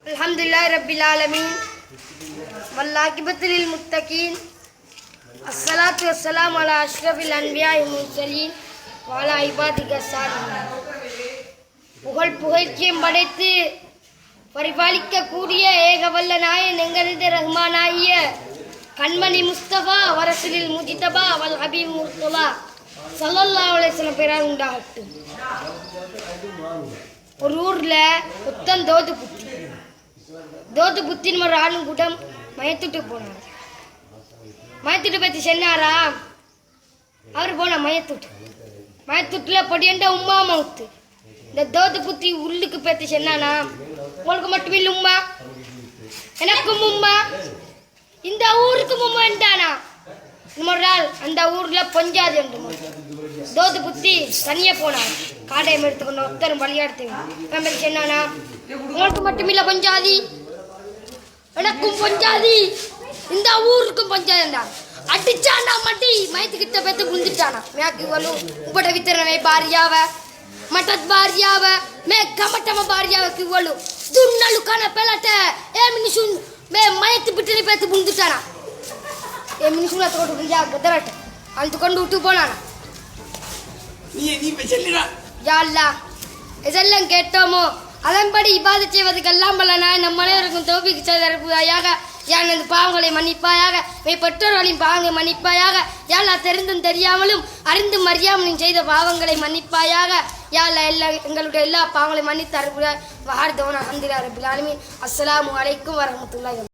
अल्हम्दुलिल्लाह रब्बिल आलमीन वल्लाकिबतु लिल मुत्तकीन अस्सलातु वस्सलामु अला अश्रफिल अन्बियाइ मुर्सलीन व अला इबादिக சாலிஹீன். புகழ் புகழ்ச்சியம் படைத்து பரிபாலிக்கக்கூடிய ஏகவல்ல நாயன் எங்களது ரஹ்மானாகிய கண்மணி முஸ்தபா வரசுலில் முஜிதபா வல் ஹபீப் முர்தலா ஸல்லல்லாஹு அலைஹி வஸல்லம் பேரால் உண்டாகட்டும். ஒரு ஊரில் புத்தன் தோது புத்தின் ஒரு ஆளும் கூட்டம் மயத்துட்டு போனார். மயத்துட்டு பற்றி சொன்னாரா? அவர் போன மயத்துட்டுல பொடியண்ட உம்மா மவுத்து. இந்த தோது புத்தி உள்ளுக்கு பற்றி சொன்னானா, உங்களுக்கு மட்டும் இல்லை உம்மா, எனக்கும் உம்மா, இந்த ஊருக்கும் உம்மா என்றானா. ஒரு நாள் அந்த ஊர்ல பொஞ்சாது என்று தோது புத்தி தனியே போனார். காடையம் எடுத்துக்கணும், ஒத்தரும் பலியாடுத்து சொன்னானா, உங்களுக்கு மட்டும் இல்லை பொஞ்சாதி, எனக்கும் பொஞ்சாதி, இந்த ஊருக்கும் பொஞ்சாதிண்டா. அடிச்சாண்டா மட்டி மயத்துக்கிட்ட பேத்து புரிஞ்சிட்டானா. மேக்கு வலும் உப்பட வித்தரனை பாரியாவ மட்டத் பாரியாவ மே கமட்டம பாரியாவக்கு வலும் துன்னலுக்கான பெலட்ட ஏ மினிசுன் மே மயத்து பிட்டனை பேத்து புரிஞ்சிட்டானா. ஏ மினிசுன தோட்டு கதரட்ட அந்த கொண்டு விட்டு போனானா. யா அல்லாஹ், இதெல்லாம் கேட்டோமோ அதன்படி இபாதத் செய்வதற்கெல்லாம் வல்ல நாயன் நம் அனைவருக்கும் தௌஃபீக் செய்தருள்வாயாக. யான் அந்த பாவங்களை மன்னிப்பாயாக, பெற்றோர்களின் பாவங்களை மன்னிப்பாயாக. யாழ் தெரிந்தும் தெரியாமலும் அறிந்தும் அறியாமலும் செய்த பாவங்களை மன்னிப்பாயாக. யாழ் எங்களுடைய எல்லா பாவங்களையும் மன்னித்து அருள்வாய். வார்தவன் அல்ஹம்துலில்லாஹி ரப்பில் ஆலமீன். அஸ்ஸலாமு அலைக்கும் வரஹ்மத்துல்லாஹி.